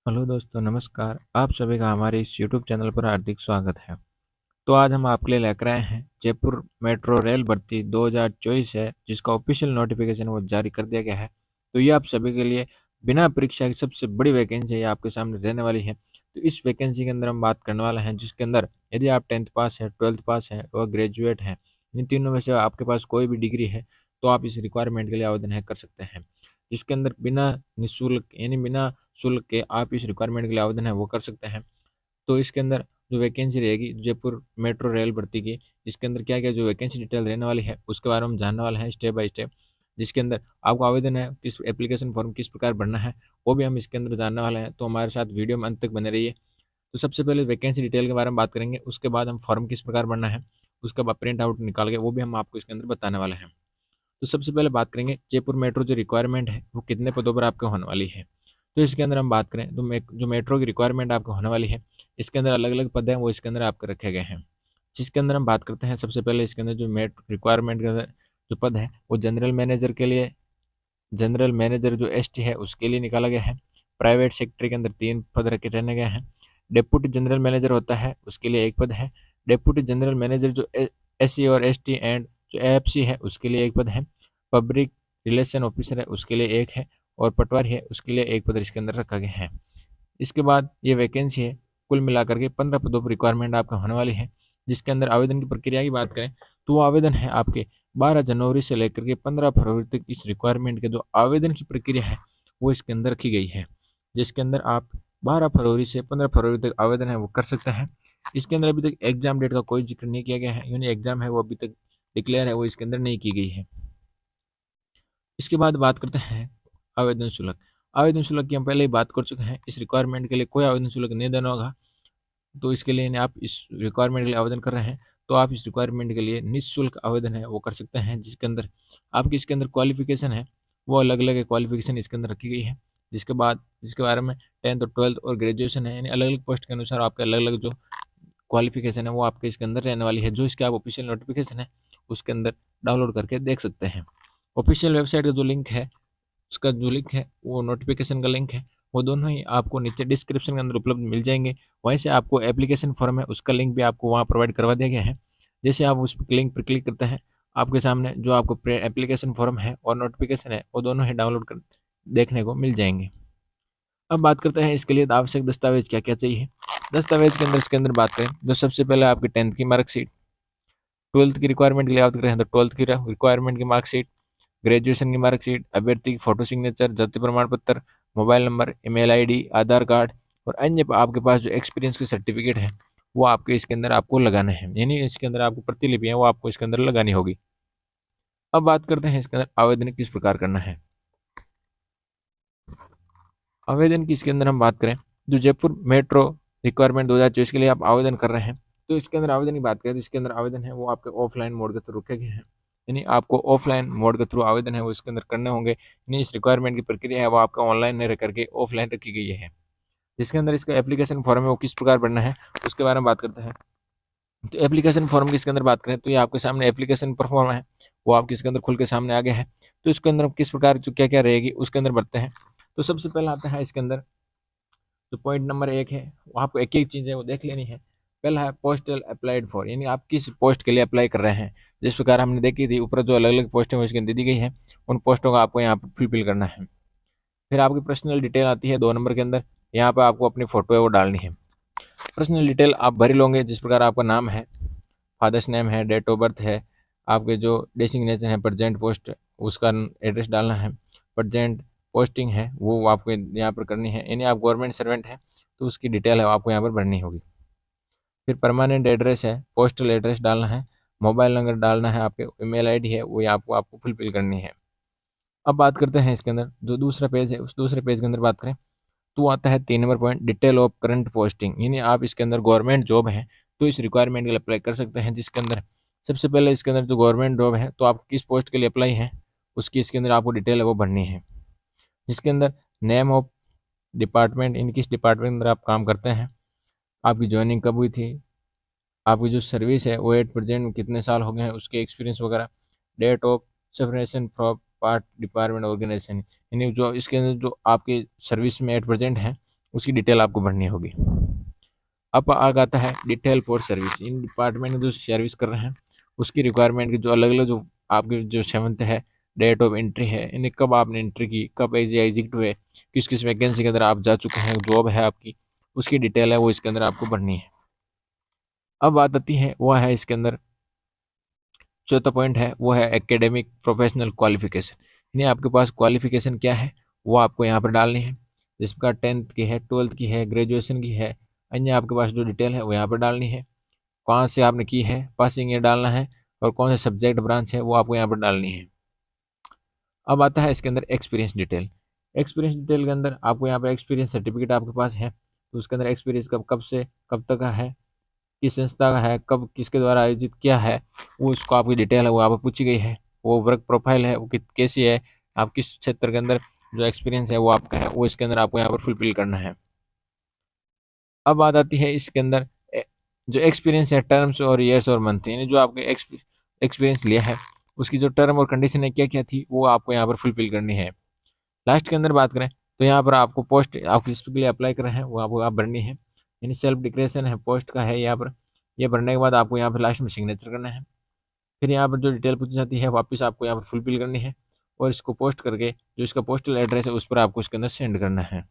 Hello दोस्तों, नमस्कार। आप सभी का हमारे इस यूट्यूब चैनल पर हार्दिक स्वागत है। तो आज हम आपके लिए लेकर आए हैं जयपुर मेट्रो रेल भर्ती 2024 है, जिसका ऑफिशियल नोटिफिकेशन वो जारी कर दिया गया है। तो ये आप सभी के लिए बिना परीक्षा की सबसे बड़ी वैकेंसी है, आपके सामने रहने वाली है। तो इस वैकेंसी के अंदर हम बात करने वाले हैं, जिसके अंदर यदि आप 10th पास है, 12th पास है और ग्रेजुएट हैं, इन तीनों में से आपके पास कोई भी डिग्री है, तो आप इस रिक्वायरमेंट के लिए आवेदन है कर सकते हैं। जिसके अंदर बिना निःशुल्क यानी बिना शुल्क के आप इस रिक्वायरमेंट के लिए आवेदन है वो कर सकते हैं। तो इसके अंदर जो वैकेंसी रहेगी जयपुर मेट्रो रेल भर्ती की, इसके अंदर क्या क्या जो वैकेंसी डिटेल रहने वाली है उसके बारे में जानने वाले हैं स्टेप बाय स्टेप। जिसके अंदर आपको आवेदन है किस एप्लीकेशन फॉर्म किस प्रकार भरना है वो भी हम इसके अंदर जानने वाले हैं। तो हमारे साथ वीडियो में अंत तक बने रहिए। तो सबसे पहले वैकेंसी डिटेल के बारे में बात करेंगे, उसके बाद हम फॉर्म किस प्रकार भरना है, उसका प्रिंट आउट निकाल के वो भी हम आपको इसके अंदर बताने वाले हैं। तो सबसे पहले बात करेंगे जयपुर मेट्रो जो रिक्वायरमेंट है वो कितने पदों पर आपके होने वाली है। तो इसके अंदर हम बात करें तो जो मेट्रो की रिक्वायरमेंट आपको होने वाली है, इसके अंदर अलग अलग पद हैं वो इसके अंदर आपके रखे गए हैं। जिसके अंदर हम बात करते हैं सबसे पहले इसके अंदर जो मेट्रो रिक्वायरमेंट के अंदर जो पद है वो जनरल मैनेजर के लिए, जनरल मैनेजर जो एसटी है उसके लिए निकाला गया है। प्राइवेट सेक्टर के अंदर 3 पद रखे रहने गए हैं। डिप्टी जनरल मैनेजर होता है उसके लिए 1 पद है। डिप्टी जनरल मैनेजर जो एससी और एसटी एंड जो एएफसी है उसके लिए 1 पद है। पब्लिक रिलेशन ऑफिसर है उसके लिए 1 है। और पटवारी है उसके लिए 1 पद इसके अंदर रखा गया है। इसके बाद ये वैकेंसी है, कुल मिलाकर के 15 पदों पर रिक्वायरमेंट आपका होने वाली है। जिसके अंदर आवेदन की प्रक्रिया की बात करें तो वो आवेदन है आपके 12 जनवरी से लेकर के 15 फरवरी तक इस रिक्वायरमेंट के जो आवेदन की प्रक्रिया है वो इसके अंदर रखी गई है। जिसके अंदर आप 12 फरवरी से 15 फरवरी तक आवेदन है वो कर सकते हैं। इसके अंदर अभी तक एग्जाम डेट का कोई जिक्र नहीं किया गया है, यानी एग्जाम है वो अभी तक डिक्लेयर है वो इसके अंदर नहीं की गई है। इसके बाद बात करते हैं आवेदन शुल्क। आवेदन शुल्क की हम पहले ही बात कर चुके हैं, इस रिक्वायरमेंट के लिए कोई आवेदन शुल्क नहीं देना होगा। तो इसके लिए आप इस रिक्वायरमेंट के लिए आवेदन कर रहे हैं तो आप इस रिक्वायरमेंट के लिए निःशुल्क आवेदन है वो कर सकते हैं। जिसके अंदर आपकी इसके अंदर क्वालिफिकेशन है वो अलग अलग क्वालिफिकेशन इसके अंदर रखी गई है। जिसके बाद जिसके बारे में 10th और 12th और ग्रेजुएशन है, यानी अलग अलग पोस्ट के अनुसार आपके अलग अलग जो क्वालिफिकेशन है वो आपके इसके अंदर रहने वाली है, जो इसके आप ऑफिशियल नोटिफिकेशन है उसके अंदर डाउनलोड करके देख सकते हैं। ऑफिशियल वेबसाइट का जो लिंक है, उसका जो लिंक है वो नोटिफिकेशन का लिंक है, वो दोनों ही आपको नीचे डिस्क्रिप्शन के अंदर उपलब्ध मिल जाएंगे। वहीं से आपको एप्लीकेशन फॉर्म है उसका लिंक भी आपको वहाँ प्रोवाइड करवा दिया गया है। जैसे आप उस लिंक पर क्लिक करते हैं, आपके सामने जो आपको एप्लीकेशन फॉर्म है और नोटिफिकेशन है वो दोनों ही डाउनलोड कर देखने को मिल जाएंगे। अब बात करते हैं इसके लिए आवश्यक दस्तावेज क्या क्या चाहिए। दस्तावेज के अंदर इसके अंदर बात करें तो सबसे पहले आपकी 10th की मार्कशीट, 12th की रिक्वायरमेंट के लिए आवेदन करें तो 12th की रिक्वायरमेंट की मार्कशीट, ग्रेजुएशन की मार्कशीट, अभ्यर्थी की फोटो सिग्नेचर, जाति प्रमाण पत्र, मोबाइल नंबर, ईमेल आईडी, आधार कार्ड और अन्य आपके पास जो एक्सपीरियंस के सर्टिफिकेट हैं वो आपके इसके अंदर आपको लगाने हैं, यानी इसके अंदर आपको प्रतिलिपि है वो आपको इसके अंदर लगानी होगी। अब बात करते हैं इसके अंदर आवेदन किस प्रकार करना है। आवेदन की इसके अंदर हम बात करें जो जयपुर मेट्रो रिक्वायरमेंट 2024 के लिए आप आवेदन कर रहे हैं, तो इसके अंदर आवेदन की बात करें तो इसके अंदर आवेदन है वो आपके ऑफलाइन मोड के थ्रू रखे गए हैं, यानी आपको ऑफलाइन मोड के थ्रू आवेदन है वो इसके अंदर करने होंगे। यानी इस रिक्वायरमेंट की प्रक्रिया है वो आपका ऑनलाइन नहीं रह करके ऑफलाइन रखी गई है। जिसके अंदर इसका एप्लीकेशन फॉर्म है वो किस प्रकार भरना है उसके बारे में बात करते हैं। तो एप्लीकेशन फॉर्म की इसके अंदर बात करें तो ये आपके सामने एप्लीकेशन पर फॉर्म है वो आपके इसके अंदर खुल के सामने आ गया है। तो इसके अंदर किस प्रकार जो क्या क्या रहेगी उसके अंदर बढ़ते हैं। तो सबसे पहला आता है इसके अंदर जो पॉइंट नंबर 1 है, वो आपको एक एक चीज़ है वो देख लेनी है। पहला है पोस्टल अप्लाइड फॉर, यानी आप किस पोस्ट के लिए अप्लाई कर रहे हैं। जिस प्रकार हमने देखी थी ऊपर जो अलग अलग पोस्टें उसके अंदर दी गई है, उन पोस्टों को आपको यहाँ पर फुलफिल करना है। फिर आपकी पर्सनल डिटेल आती है 2 नंबर के अंदर, यहाँ पर आपको अपनी फ़ोटो है वो डालनी है। पर्सनल डिटेल आप भरी लोगे, जिस प्रकार आपका नाम है, फादर्स नेम है, डेट ऑफ बर्थ है, आपके जो डेसिग्नेशन है, प्रजेंट पोस्ट उसका एड्रेस डालना है, प्रजेंट पोस्टिंग है वो आपको यहाँ पर करनी है, यानी आप गवर्नमेंट सर्वेंट है तो उसकी डिटेल है आपको यहाँ पर भरनी होगी। फिर परमानेंट एड्रेस है, पोस्टल एड्रेस डालना है, मोबाइल नंबर डालना है, आपके ईमेल आईडी है वो आपको आपको फुलफिल करनी है। अब बात करते हैं इसके अंदर जो दूसरा पेज है, उस दूसरे पेज के अंदर बात करें तो आता है 3 number point, detail of current posting, यानी आप इसके अंदर गवर्नमेंट जॉब है तो इस रिक्वायरमेंट के लिए अप्लाई कर सकते हैं। जिसके अंदर सबसे पहले इसके अंदर जो गवर्नमेंट जॉब है तो आप किस पोस्ट के लिए अप्लाई है उसकी इसके अंदर आपको डिटेल है वो भरनी है। जिसके अंदर नेम ऑफ डिपार्टमेंट, इन किस डिपार्टमेंट के अंदर आप काम करते हैं, आपकी ज्वाइनिंग कब हुई थी, आपकी जो सर्विस है वो एट प्रेजेंट कितने साल हो गए हैं, उसके एक्सपीरियंस वगैरह, date of separation from part department organisation, यानी जो इसके अंदर जो आपकी सर्विस में एट प्रेजेंट है उसकी डिटेल आपको भरनी होगी। अब आगे आता है detail for service. In department जो सर्विस कर रहे हैं उसकी रिक्वायरमेंट की जो अलग अलग जो आपकी जो 7th है, डेट ऑफ एंट्री है, यानी कब आपने एंट्री की, कब एग्जिट हुए, किस किस वैकेंसी के अंदर आप जा चुके हैं, जॉब है आपकी, उसकी डिटेल है वो इसके अंदर आपको भरनी है। अब बात आती है वह है इसके अंदर चौथा पॉइंट है वो है एकेडमिक प्रोफेशनल क्वालिफिकेशन, यानी आपके पास क्वालिफिकेशन क्या है वो आपको यहाँ पर डालनी है। जिसका 10th की है, 12th की है, ग्रेजुएशन की है, अन्य आपके पास जो डिटेल है वो यहाँ पर डालनी है। कहाँ से आपने की है, पासिंग ईयर डालना है, और कौन से सब्जेक्ट ब्रांच है वो आपको यहाँ पर डालनी है। अब आता है इसके अंदर एक्सपीरियंस डिटेल। एक्सपीरियंस डिटेल के अंदर आपको यहाँ पर एक्सपीरियंस सर्टिफिकेट आपके पास है तो उसके अंदर एक्सपीरियंस कब कब से कब तक का है, किस संस्था का है, कब किसके द्वारा आयोजित किया है, वो उसको आपकी डिटेल है वो आप पूछी गई है। वो वर्क प्रोफाइल है वो कैसी है, आप किस क्षेत्र के अंदर जो एक्सपीरियंस है वो आपका है वो इसके अंदर आपको यहाँ पर फुलफिल करना है। अब बात आती है इसके अंदर जो एक्सपीरियंस है टर्म्स और ईयर्स और मंथ, यानी जो आपने एक्सपीरियंस लिया है उसकी जो टर्म और कंडीशन है क्या क्या थी वो आपको यहाँ पर फुलफिल करनी है। लास्ट के अंदर बात करें तो यहाँ पर आपको पोस्ट आप किसके लिए अप्लाई कर रहे हैं वो आपको आप भरनी है, यानी सेल्फ डिक्लेरेशन है पोस्ट का है यहाँ पर। ये भरने के बाद आपको यहाँ पर लास्ट में सिग्नेचर करना है। फिर यहाँ पर जो डिटेल पूछी जाती है वापस आपको यहाँ पर फुलफिल करनी है और इसको पोस्ट करके जो इसका पोस्टल एड्रेस है उस पर आपको इसके अंदर सेंड करना है।